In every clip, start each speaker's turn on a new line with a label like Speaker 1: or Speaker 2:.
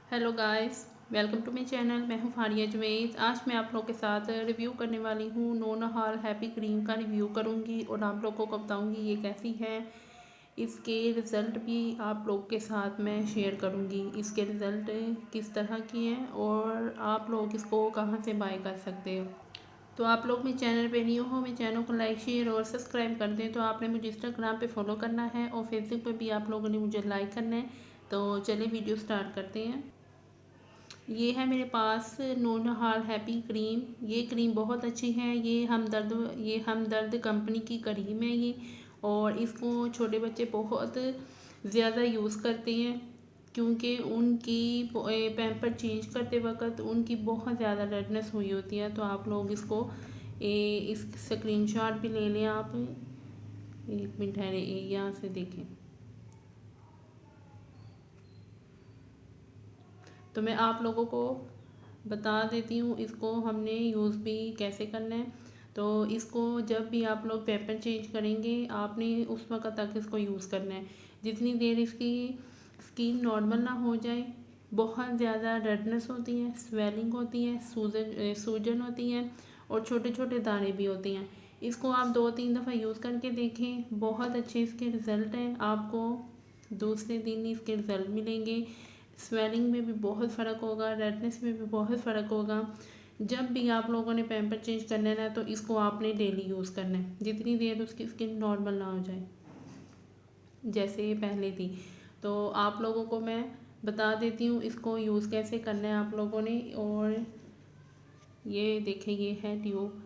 Speaker 1: Hello guys, welcome to my channel. मैं हूँ फारिया जुवैद। आज मैं आप लोगों के साथ रिव्यू करने वाली हूँ नोनहाल हैप्पी क्रीम का रिव्यू करूँगी और आप लोगों को बताऊँगी ये कैसी है। इसके रिज़ल्ट भी आप लोगों के साथ मैं शेयर करूँगी, इसके रिज़ल्ट किस तरह की हैं और आप लोग इसको कहाँ से बाय कर सकते हो। तो आप लोग मेरे चैनल पे न्यू हो, मेरे चैनल को लाइक शेयर और सब्सक्राइब कर दें। तो आपने मुझे इंस्टाग्राम पे फॉलो करना है और फेसबुक पे भी आप लोगों ने मुझे लाइक करना है। तो चलिए वीडियो स्टार्ट करते हैं। ये है मेरे पास नोनहाल हैप्पी क्रीम। ये क्रीम बहुत अच्छी है। ये हमदर्द कंपनी की क्रीम है ये, और इसको छोटे बच्चे बहुत ज़्यादा यूज़ करते हैं क्योंकि उनकी पैम्पर चेंज करते वक्त उनकी बहुत ज़्यादा रेडनेस हुई होती है। तो आप लोग इसको इस स्क्रीनशॉट भी ले लें। आप एक मिनट है, यहाँ से देखें। तो मैं आप लोगों को बता देती हूँ इसको हमने यूज़ भी कैसे करना है। तो इसको जब भी आप लोग पेपर चेंज करेंगे आपने उस वक्त तक इसको यूज़ करना है, जितनी देर इसकी स्किन नॉर्मल ना हो जाए। बहुत ज़्यादा रेडनेस होती है, स्वेलिंग होती है, सूजन होती है और छोटे छोटे दाने भी होते हैं। इसको आप 2-3 दफ़ा यूज़ करके देखें, बहुत अच्छे इसके रिज़ल्ट हैं। आपको दूसरे दिन ही इसके रिज़ल्ट मिलेंगे। स्वेलिंग में भी बहुत फ़र्क होगा, रेडनेस में भी बहुत फ़र्क होगा। जब भी आप लोगों ने पैम्पर चेंज करना है ना, तो इसको आपने डेली यूज़ करना है, जितनी देर उसकी स्किन नॉर्मल ना हो जाए जैसे ये पहले थी। तो आप लोगों को मैं बता देती हूँ इसको यूज़ कैसे करना है आप लोगों ने। और ये देखें, ये है ट्यूब।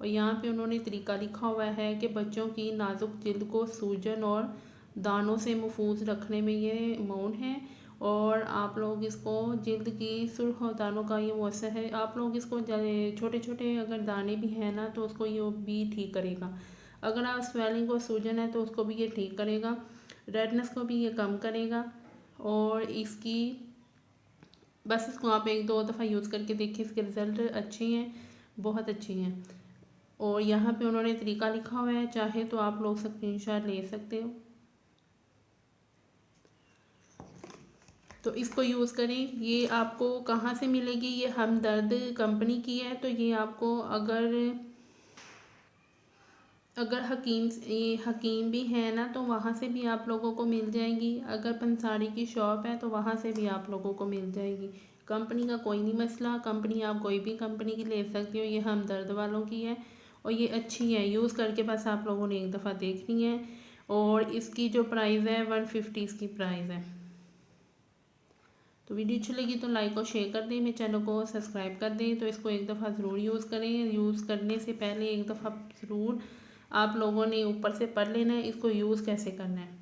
Speaker 1: और यहाँ पे उन्होंने तरीका लिखा हुआ है कि बच्चों की नाजुक जिल्द को सूजन और दानों से महफूज रखने में ये मौन है। और आप लोग इसको जिल्द की सुर्ख और दानों का ये मौसर है। आप लोग इसको छोटे छोटे अगर दाने भी हैं ना, तो उसको ये भी ठीक करेगा। अगर आप स्वेलिंग और सूजन है तो उसको भी ये ठीक करेगा, रेडनेस को भी ये कम करेगा। और इसकी बस इसको आप 1-2 दफ़ा यूज़ करके देखिए, इसके रिज़ल्ट अच्छे हैं, बहुत अच्छे हैं। और यहाँ पे उन्होंने तरीका लिखा हुआ है, चाहे तो आप लोग स्क्रीनशॉट ले सकते हो। तो इसको यूज़ करें। ये आपको कहाँ से मिलेगी? ये हमदर्द कंपनी की है। तो ये आपको अगर अगर हकीम भी है ना, तो वहाँ से भी आप लोगों को मिल जाएंगी। अगर पंसारी की शॉप है तो वहाँ से भी आप लोगों को मिल जाएगी। कंपनी का कोई नहीं मसला, कंपनी आप कोई भी कंपनी की ले सकते हो। ये हमदर्द वालों की है और ये अच्छी है, यूज़ करके बस आप लोगों ने एक दफ़ा देखनी है। और इसकी जो प्राइस है 150 इसकी प्राइस है। तो वीडियो अच्छी लगी तो लाइक और शेयर कर दें, मेरे चैनल को सब्सक्राइब कर दें। तो इसको एक दफ़ा ज़रूर यूज़ करें। यूज़ करने से पहले एक दफ़ा ज़रूर आप लोगों ने ऊपर से पढ़ लेना है इसको यूज़ कैसे करना है।